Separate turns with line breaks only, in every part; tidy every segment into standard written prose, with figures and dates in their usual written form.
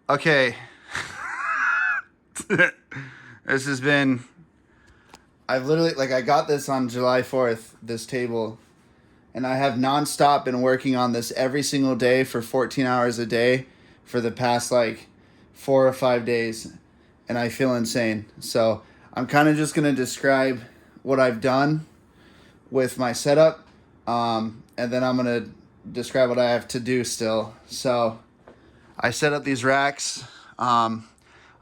Okay. This has been, I've literally, like, I got this on July 4th, this table, and I have nonstop been working on this every single day for 14 hours a day for the past, like, 4 or 5 days, and I feel insane. So I'm kind of just going to describe what I've done with my setup, and then I'm going to describe what I have to do still. So I set up these racks. I'm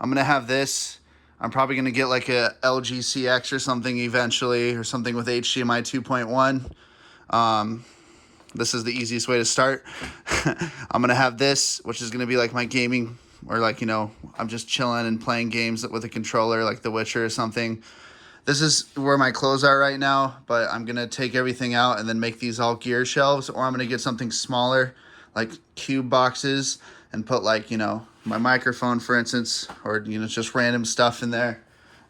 going to have this. I'm probably going to get like a LG CX or something eventually, or something with HDMI 2.1. This is the easiest way to start. I'm going to have this, which is going to be like my gaming, or like, you know, I'm just chilling and playing games with a controller like The Witcher or something. This is where my clothes are right now, but I'm going to take everything out and then make these all gear shelves, or I'm going to get something smaller, like cube boxes, and put, like, you know, my microphone, for instance, or, you know, just random stuff in there.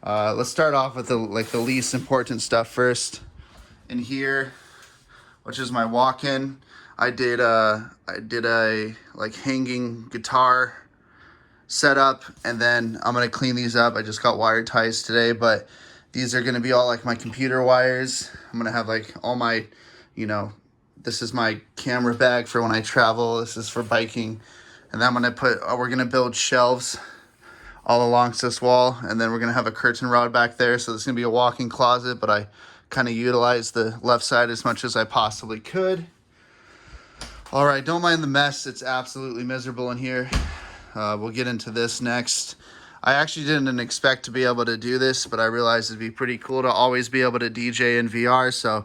Let's start off with the least important stuff first. In here, which is my walk-in, I did a like hanging guitar setup, and then I'm gonna clean these up. I just got wire ties today, but these are gonna be all like my computer wires. I'm gonna have like all my, you know, this is my camera bag for when I travel. This is for biking. And then I'm gonna we're gonna build shelves all along this wall, and then we're gonna have a curtain rod back there. So there's gonna be a walk-in closet, but I kind of utilized the left side as much as I possibly could. All right, don't mind the mess. It's absolutely miserable in here. We'll get into this next. I actually didn't expect to be able to do this, but I realized it'd be pretty cool to always be able to DJ in VR. So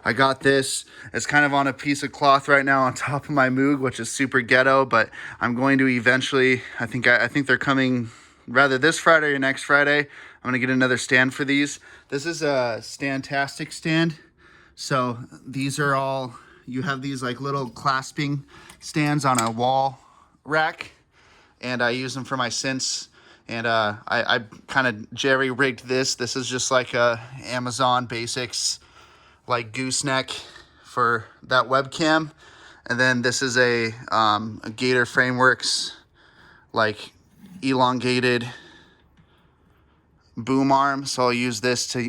I got this. It's kind of on a piece of cloth right now on top of my Moog, which is super ghetto, but I'm going to eventually, I think they're coming rather this Friday or next Friday. I'm going to get another stand for these. This is a Standtastic stand. So these are all, you have these like little clasping stands on a wall rack, and I use them for my synths. And I kind of jerry-rigged this. This is just like a Amazon Basics like gooseneck for that webcam. And then this is a Gator Frameworks like elongated boom arm. So I'll use this to,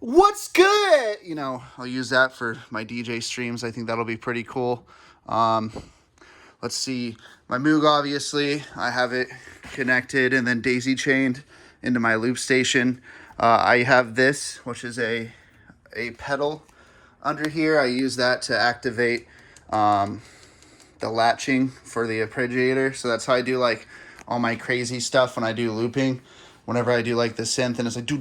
what's good? You know, I'll use that for my DJ streams. I think that'll be pretty cool. Let's see, my Moog, obviously, I have it connected and then daisy chained into my loop station. I have this, which is a pedal under here. I use that to activate the latching for the arpeggiator. So that's how I do like all my crazy stuff when I do looping. Whenever I do like the synth and it's like do.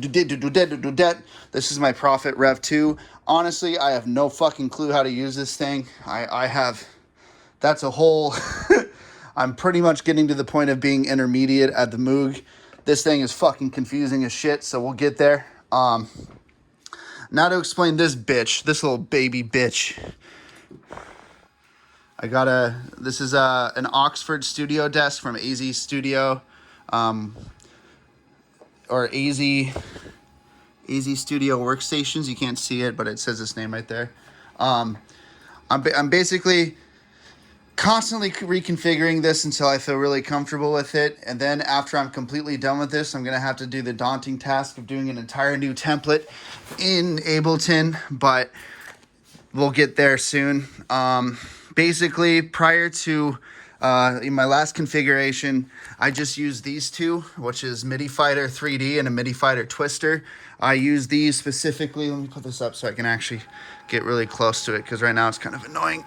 This is my Prophet Rev 2. Honestly, I have no fucking clue how to use this thing. I have, that's a whole I'm pretty much getting to the point of being intermediate at the Moog. This thing is fucking confusing as shit, so we'll get there. Now to explain this bitch, this little baby bitch. I got this is an Oxford studio desk from AZ Studio, or AZ Studio Workstations. You can't see it, but it says its name right there. I'm basically constantly reconfiguring this until I feel really comfortable with it. And then after I'm completely done with this, I'm going to have to do the daunting task of doing an entire new template in Ableton, but we'll get there soon. Basically, prior to in my last configuration, I just used these two, which is MIDI Fighter 3D and a MIDI Fighter Twister. I use these specifically. Let me put this up so I can actually get really close to it, because right now it's kind of annoying.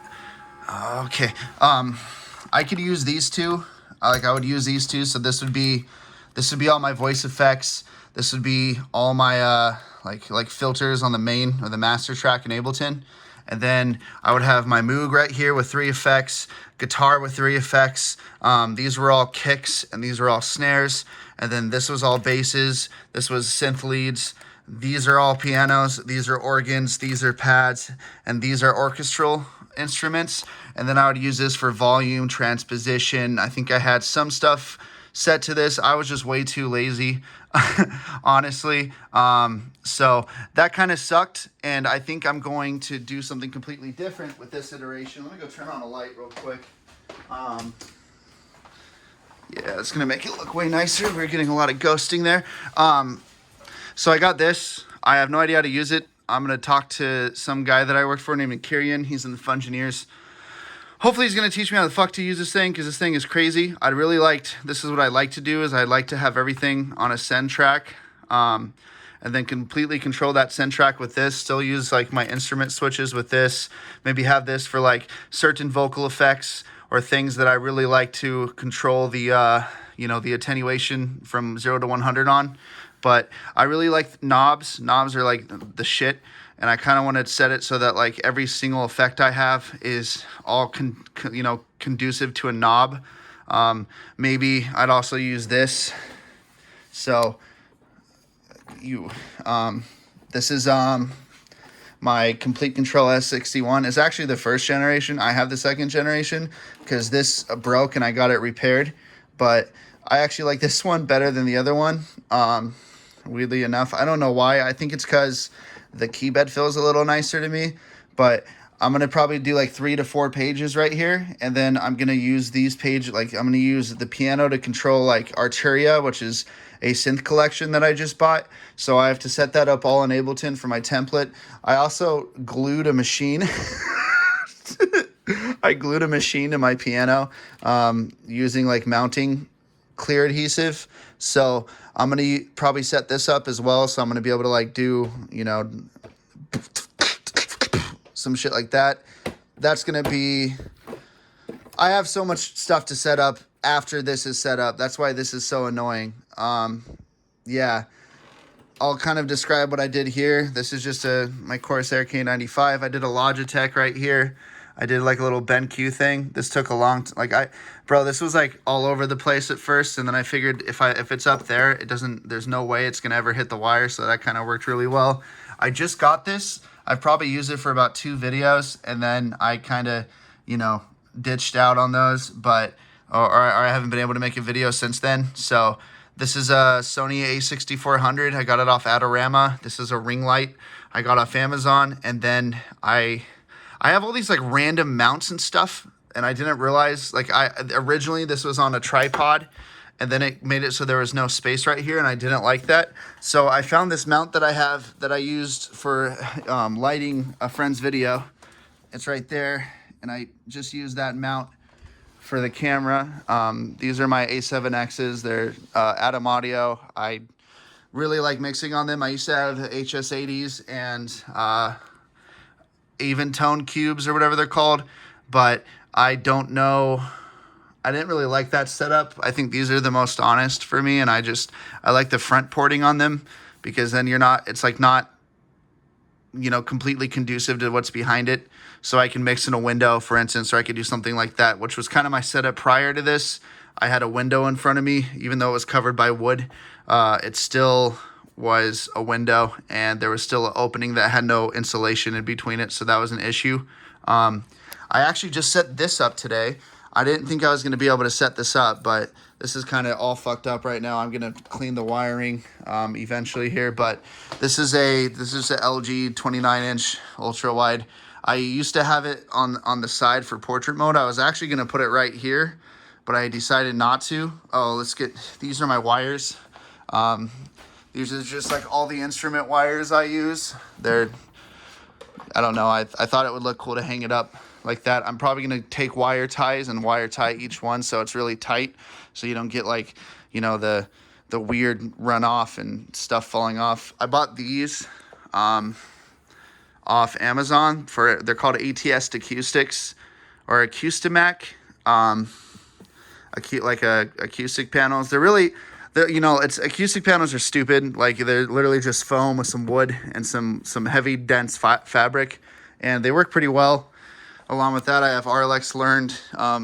Okay. I could use these two. I would use these two. So this would be all my voice effects. This would be all my like filters on the main or the master track in Ableton. And then I would have my Moog right here with 3 effects, guitar with 3 effects. These were all kicks and these were all snares. And then this was all basses. This was synth leads. These are all pianos. These are organs. These are pads. And these are orchestral instruments. And then I would use this for volume, transposition. I think I had some stuff set to this. I was just way too lazy, honestly. So that kind of sucked. And I think I'm going to do something completely different with this iteration. Let me go turn on a light real quick. Yeah, Yeah, that's gonna make it look way nicer. We're getting a lot of ghosting there. So I got this. I have no idea how to use it. I'm gonna talk to some guy that I work for named Kirian. He's in the Fungineers. Hopefully he's gonna teach me how the fuck to use this thing, because this thing is crazy. This is what I like to do, is I like to have everything on a send track. And then completely control that send track with this. Still use like my instrument switches with this. Maybe have this for like certain vocal effects or things that I really like to control the the attenuation from 0 to 100 on. But I really like knobs. Knobs are like the shit. And I kind of want to set it so that like every single effect I have is all conducive to a knob. Maybe I'd also use this. So this is my Complete Control S61. It's actually the first generation. I have the second generation because this broke and I got it repaired. But I actually like this one better than the other one. Weirdly enough, I don't know why. I think it's because the key bed feels a little nicer to me. But I'm gonna probably do like 3 to 4 pages right here, and then I'm gonna use these pages. Like I'm gonna use the piano to control like Arturia, which is a synth collection that I just bought. So I have to set that up all in Ableton for my template. I also glued a machine. I glued a machine to my piano using like mounting clear adhesive. So I'm gonna probably set this up as well. So I'm gonna be able to like do some shit like that. That's gonna be. I have so much stuff to set up after this is set up. That's why this is so annoying. Yeah, I'll kind of describe what I did here. This is just my Corsair K95. I did a Logitech right here. I did like a little BenQ thing. This took a long this was like all over the place at first, and then I figured if it's up there, there's no way it's gonna ever hit the wire, so that kind of worked really well. I just got this. I've probably used it for about 2 videos, and then I kind of, ditched out on those, but or I haven't been able to make a video since then. So this is a Sony A6400. I got it off Adorama. This is a ring light I got off Amazon, and then I have all these like random mounts and stuff, and I didn't realize originally this was on a tripod, and then it made it so there was no space right here, and I didn't like that. So I found this mount that I have that I used for lighting a friend's video. It's right there, and I just used that mount for the camera. These are my A7Xs. They're Atom Audio. I really like mixing on them. I used to have HS80s and even tone cubes or whatever they're called, but I don't know. I didn't really like that setup. I think these are the most honest for me, and I like the front porting on them, because then it's like not completely conducive to what's behind it. So I can mix in a window, for instance, or I could do something like that, which was kind of my setup prior to this. I had a window in front of me, even though it was covered by wood. It still was a window, and there was still an opening that had no insulation in between it, so that was an issue. I actually just set this up today. I didn't think I was going to be able to set this up, but this is kind of all fucked up right now. I'm going to clean the wiring eventually here, but this is a LG 29-inch ultra wide. I used to have it on the side for portrait mode. I was actually going to put it right here, but I decided not to. Oh, these are my wires. These are just like all the instrument wires I use. I don't know. I thought it would look cool to hang it up like that. I'm probably going to take wire ties and wire tie each one so it's really tight, so you don't get like, the weird runoff and stuff falling off. I bought these off Amazon they're called ATS acoustics or Acoustimac. Acoustic panels. It's acoustic panels are stupid. Like they're literally just foam with some wood and some heavy dense fabric, and they work pretty well. Along with that, I have RLX learned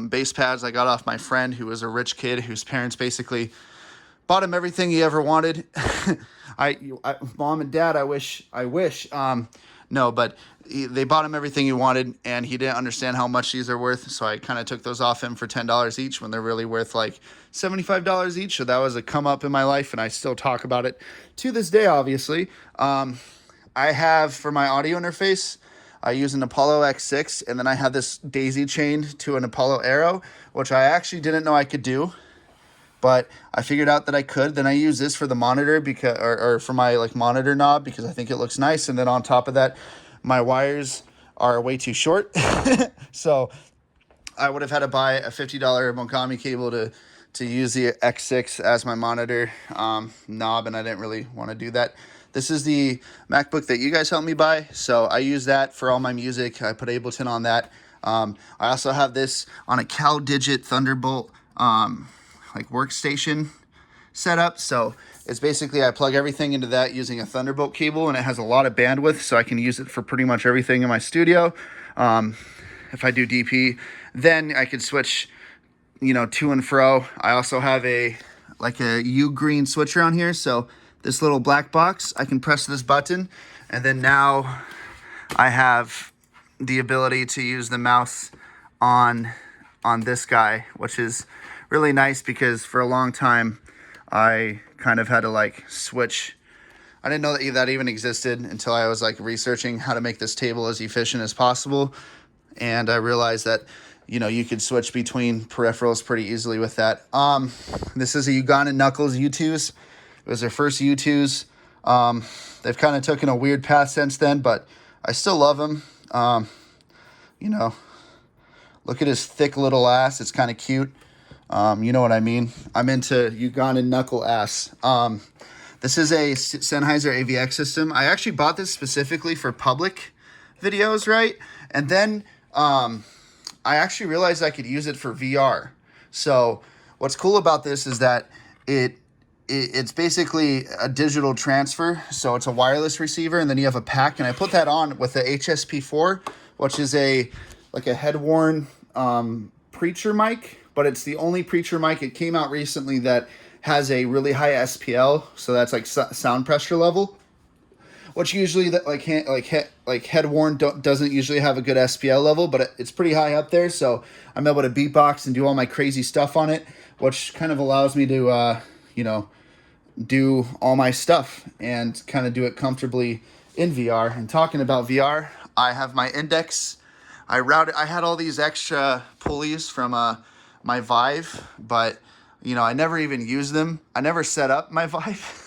bass pads I got off my friend who was a rich kid whose parents basically bought him everything he ever wanted. Mom and dad, I wish. No, but they bought him everything he wanted, and he didn't understand how much these are worth. So I kind of took those off him for $10 each when they're really worth like $75 each. So that was a come up in my life, and I still talk about it to this day, obviously. I have, for my audio interface, I use an Apollo X6, and then I have this daisy chained to an Apollo Aero, which I actually didn't know I could do. but I figured out that I could. Then I use this for the monitor because, or for my like monitor knob, because I think it looks nice. And then on top of that, my wires are way too short. So I would have had to buy a $50 Mogami cable to use the X6 as my monitor knob, and I didn't really want to do that. This is the MacBook that you guys helped me buy, so I use that for all my music. I put Ableton on that. I also have this on a CalDigit Thunderbolt like workstation setup. So it's basically I plug everything into that using a Thunderbolt cable, and it has a lot of bandwidth, so I can use it for pretty much everything in my studio. If I do DP, then I could switch, to and fro. I also have a U green switcher on here, so this little black box, I can press this button, and then now I have the ability to use the mouse on this guy, which is really nice because for a long time I kind of had to like switch. I didn't know that even existed until I was like researching how to make this table as efficient as possible. And I realized that, you could switch between peripherals pretty easily with that. This is a Ugandan Knuckles U2s. It was their first U2s. They've kind of taken a weird path since then, but I still love them. Look at his thick little ass. It's kind of cute. You know what I mean? I'm into Ugandan knuckle ass. This is a Sennheiser AVX system. I actually bought this specifically for public videos, right? And then I actually realized I could use it for VR. So what's cool about this is that it's basically a digital transfer. So it's a wireless receiver, and then you have a pack. And I put that on with the HSP4, which is a head-worn preacher mic, but it's the only preacher mic. It came out recently that has a really high SPL, so that's like sound pressure level, which usually that head worn doesn't usually have a good SPL level, but it's pretty high up there. So I'm able to beatbox and do all my crazy stuff on it, which kind of allows me to do all my stuff and kind of do it comfortably in VR. And talking about VR, I have my index. I had all these extra pulleys from my Vive, but I never even used them. I never set up my Vive.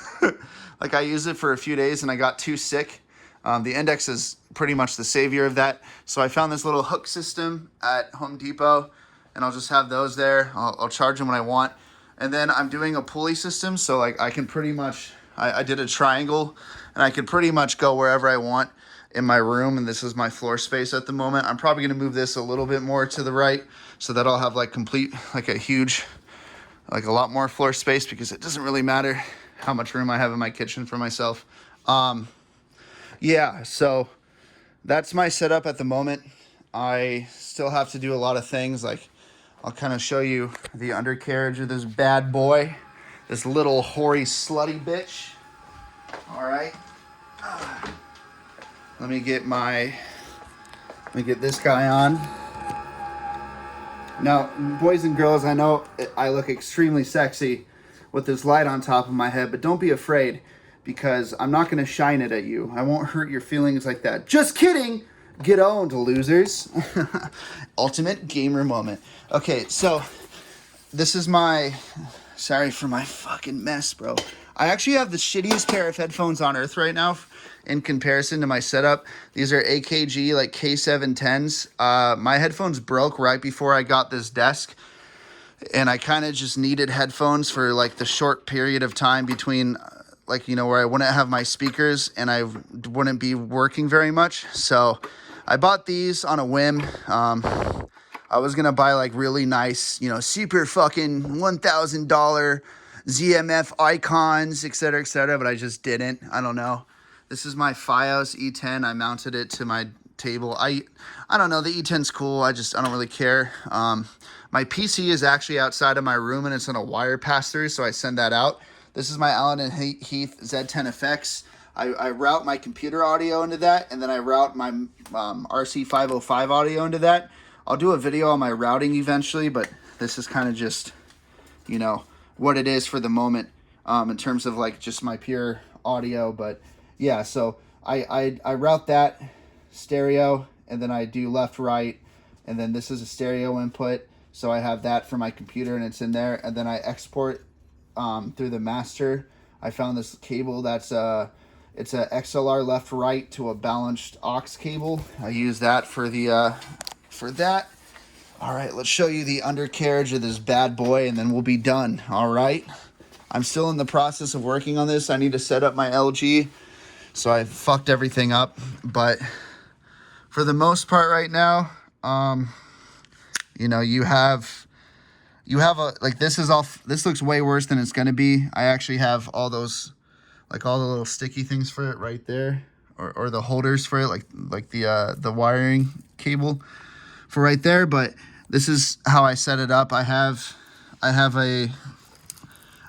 Like I used it for a few days and I got too sick. The index is pretty much the savior of that. So I found this little hook system at Home Depot, and I'll just have those there. I'll charge them when I want. And then I'm doing a pulley system, so like I can pretty much, I did a triangle, and I can pretty much go wherever I want in my room, and this is my floor space at the moment. I'm probably going to move this a little bit more to the right so that I'll have like a lot more floor space, because it doesn't really matter how much room I have in my kitchen for myself. Yeah, so that's my setup at the moment. I still have to do a lot of things. Like I'll kind of show you the undercarriage of this bad boy, this little hoary slutty bitch. All right. Let me get this guy on. Now, boys and girls, I know I look extremely sexy with this light on top of my head, but don't be afraid, because I'm not going to shine it at you. I won't hurt your feelings like that. Just kidding! Get owned, losers. Ultimate gamer moment. Okay, so this is sorry for my fucking mess, bro. I actually have the shittiest pair of headphones on earth right now in comparison to my setup. These are AKG like K710s. My headphones broke right before I got this desk, and I kind of just needed headphones for like the short period of time between where I wouldn't have my speakers and I wouldn't be working very much. So I bought these on a whim. I was gonna buy like really nice, super fucking $1,000 ZMF icons, etc., but I just didn't. I don't know. This is my Fios E10. I mounted it to my table. I don't know. The E10's cool. I don't really care. My PC is actually outside of my room, and it's on a wire pass-through, so I send that out. This is my Allen and Heath Z10FX. I route my computer audio into that, and then I route my RC505 audio into that. I'll do a video on my routing eventually, but this is kind of just, what it is for the moment in terms of like just my pure audio. But yeah, so I route that stereo, and then I do left, right, and then this is a stereo input. So I have that for my computer and it's in there. And then I export through the master. I found this cable that's it's a XLR left right to a balanced aux cable. I use that for the for that. All right, let's show you the undercarriage of this bad boy and then we'll be done. All right. I'm still in the process of working on this. I need to set up my LG. So I fucked everything up, but for the most part right now, you know, you have a, like, this looks way worse than it's going to be. I actually have all those, like all the little sticky things for it right there, or the holders for it, like the wiring cable for right there. But this is how I set it up. I have a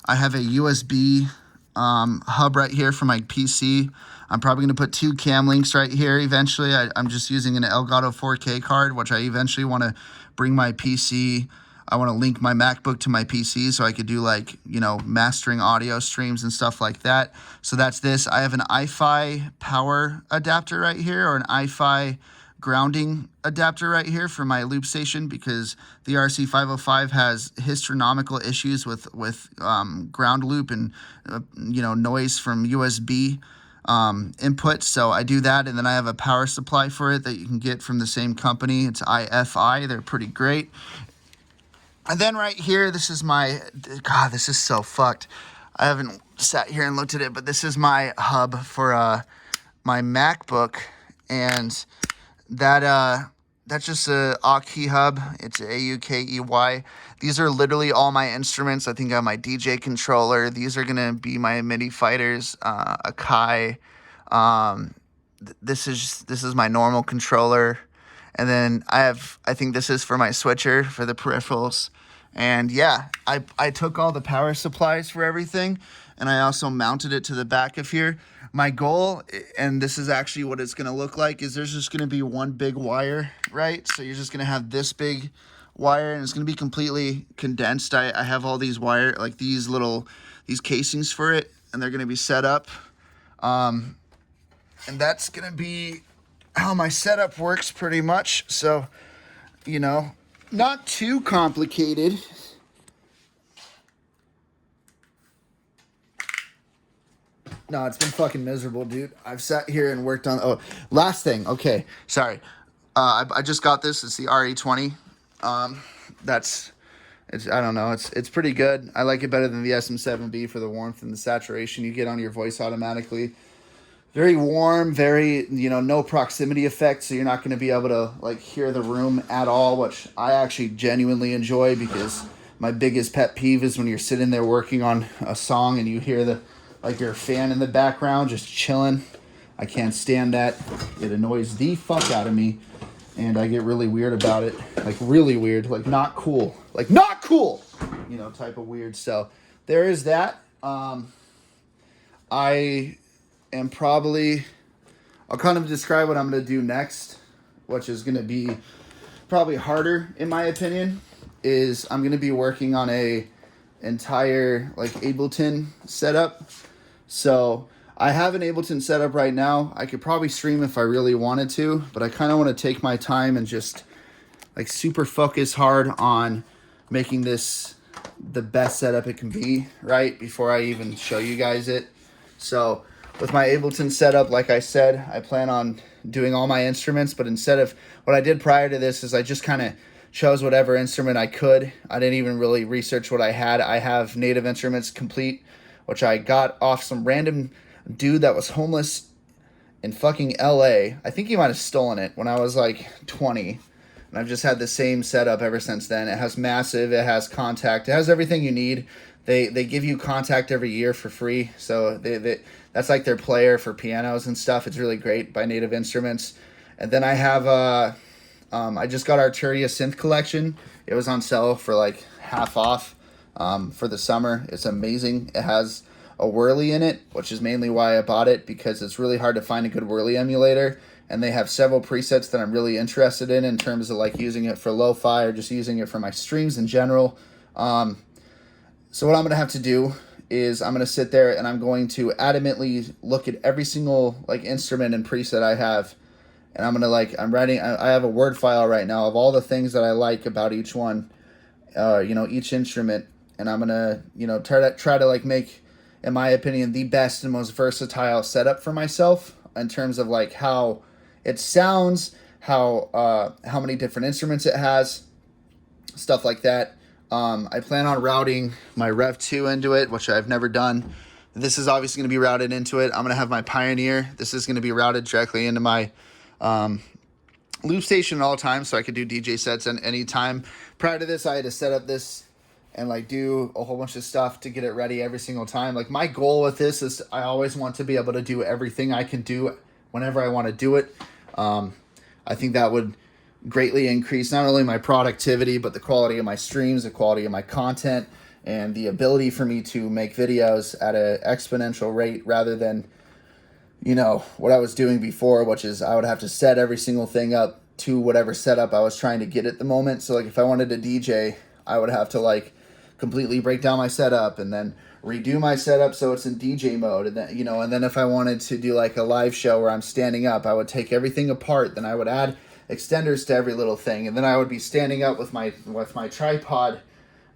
USB hub right here for my PC. I'm probably going to put 2 cam links right here eventually. I'm just using an Elgato 4K card, which I eventually want to bring my PC. I want to link my MacBook to my PC so I could do, like, you know, mastering audio streams and stuff like that. So that's this. I have an iFi power adapter right here, or an iFi grounding adapter right here for my loop station, because the RC505 has astronomical issues with ground loop and you know, noise from USB input. So I do that, and then I have a power supply for it that you can get from the same company. It's IFI. They're pretty great. And then right here, this is my, God, this is so fucked. I haven't sat here and looked at it, but this is my hub for my MacBook, and that's just a AUKEY hub. It's AUKEY. These are literally all my instruments. I think I have my DJ controller. These are gonna be my MIDI fighters, a Kai. This is my normal controller, and then I think this is for my switcher for the peripherals. And yeah, I took all the power supplies for everything, and I also mounted it to the back of here. My goal, and this is actually what it's going to look like, is there's just going to be one big wire, right? So you're just going to have this big wire, and it's going to be completely condensed. I have all these wire, like these casings for it, and they're going to be set up. And that's going to be how my setup works pretty much. So, you know, not too complicated. No, it's been fucking miserable, dude. I've sat here and worked on... Oh, last thing. Okay, sorry. I just got this. It's the RE20. I don't know. It's pretty good. I like it better than the SM7B for the warmth and the saturation you get on your voice automatically. Very warm, very, you know, no proximity effect, so you're not going to be able to, like, hear the room at all, which I actually genuinely enjoy, because my biggest pet peeve is when you're sitting there working on a song and you hear your fan in the background just chilling. I can't stand that. It annoys the fuck out of me, and I get really weird about it. Like, really weird. Like, not cool. Like, not cool! You know, type of weird. So, there is that. And probably, I'll kind of describe what I'm going to do next, which is going to be probably harder, in my opinion, is I'm going to be working on a entire, like, Ableton setup. So I have an Ableton setup right now. I could probably stream if I really wanted to, but I kind of want to take my time and just, like, super focus hard on making this the best setup it can be, right, before I even show you guys it. So with my Ableton setup, like I said, I plan on doing all my instruments, but instead of what I did prior to this is I just kind of chose whatever instrument I could. I didn't even really research what I had. I have Native Instruments Complete, which I got off some random dude that was homeless in fucking LA. I think he might have stolen it when I was like 20. And I've just had the same setup ever since then. It has Massive, it has Contact, it has everything you need. They give you Contact every year for free, so that's like their player for pianos and stuff. It's really great by Native Instruments. And then I have I just got Arturia Synth Collection. It was on sale for like half off for the summer. It's amazing. It has a Whirly in it, which is mainly why I bought it, because it's really hard to find a good Whirly emulator. And they have several presets that I'm really interested in terms of, like, using it for lo-fi or just using it for my streams in general. So what I'm going to have to do is I'm going to sit there and I'm going to adamantly look at every single, like, instrument and preset I have. And I'm going to, like, I have a Word file right now of all the things that I like about each one. you know, each instrument, and I'm gonna, you know, try to like make, in my opinion, the best and most versatile setup for myself in terms of like how it sounds, how many different instruments it has, stuff like that. I plan on routing my Rev 2 into it, which I've never done. This is obviously going to be routed into it. I'm going to have my Pioneer. This is going to be routed directly into my loop station at all times, so I could do DJ sets at any time. Prior to this, I had to set up this and like do a whole bunch of stuff to get it ready every single time. Like my goal with this is I always want to be able to do everything I can do whenever I want to do it. I think that would greatly increase not only my productivity, but the quality of my streams, the quality of my content, and the ability for me to make videos at an exponential rate rather than, you know, what I was doing before, which is I would have to set every single thing up to whatever setup I was trying to get at the moment. So like if I wanted to DJ, I would have to like completely break down my setup and then redo my setup so it's in DJ mode. And then, you know, and then if I wanted to do like a live show where I'm standing up, I would take everything apart. Then I would add extenders to every little thing. And then I would be standing up with my tripod.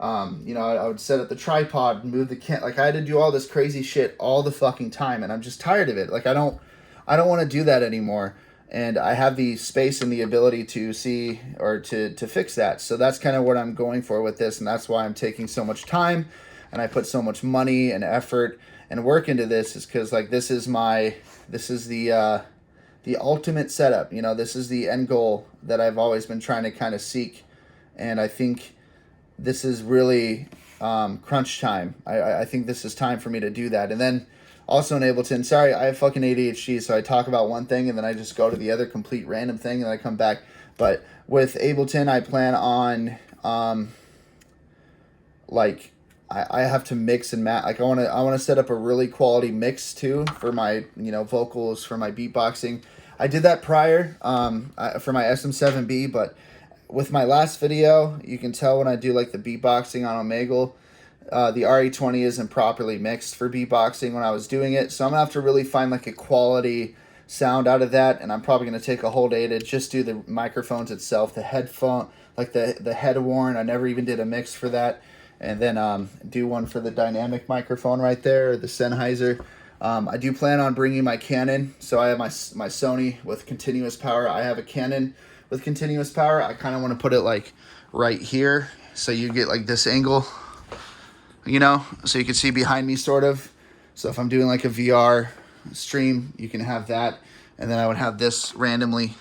You know, I would set up the tripod and move the like I had to do all this crazy shit all the fucking time. And I'm just tired of it. Like I don't want to do that anymore. And I have the space and the ability to see or to fix that. So that's kind of what I'm going for with this. And that's why I'm taking so much time and I put so much money and effort and work into this, is because like this is the ultimate setup. You know, this is the end goal that I've always been trying to kind of seek. And I think this is really crunch time. I think this is time for me to do that. And then also in Ableton, sorry, I have fucking ADHD, so I talk about one thing and then I just go to the other complete random thing and I come back. But with Ableton, I plan on like I have to mix and match. Like I want to set up a really quality mix too for my, you know, vocals, for my beatboxing. I did that prior for my SM7B, but with my last video, you can tell when I do like the beatboxing on Omegle, the RE20 isn't properly mixed for beatboxing when I was doing it. So I'm gonna have to really find like a quality sound out of that, and I'm probably gonna take a whole day to just do the microphones itself, the headphone, like the head worn. I never even did a mix for that, and then do one for the dynamic microphone right there, the Sennheiser. I do plan on bringing my Canon, so I have my Sony with continuous power. I have a Canon with continuous power. I kind of want to put it like right here, so you get like this angle, you know, so you can see behind me sort of. So if I'm doing like a VR stream, you can have that, and then I would have this randomly,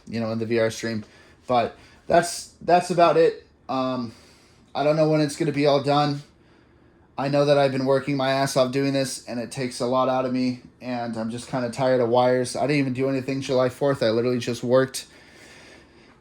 you know, in the VR stream. But that's about it. I don't know when it's going to be all done. I know that I've been working my ass off doing this, and it takes a lot out of me, and I'm just kind of tired of wires. I didn't even do anything July 4th. I literally just worked.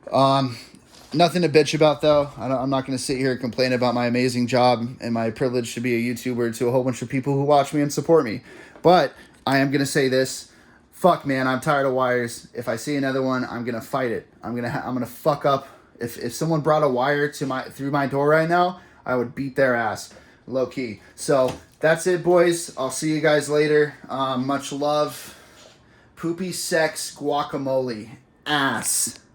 Nothing to bitch about, though. I'm not going to sit here and complain about my amazing job and my privilege to be a YouTuber to a whole bunch of people who watch me and support me. But I am going to say this. Fuck, man, I'm tired of wires. If I see another one, I'm going to fight it. I'm going to fuck up. If someone brought a wire to through my door right now, I would beat their ass. Low key. So that's it, boys. I'll see you guys later. Much love. Poopy sex guacamole. Ass.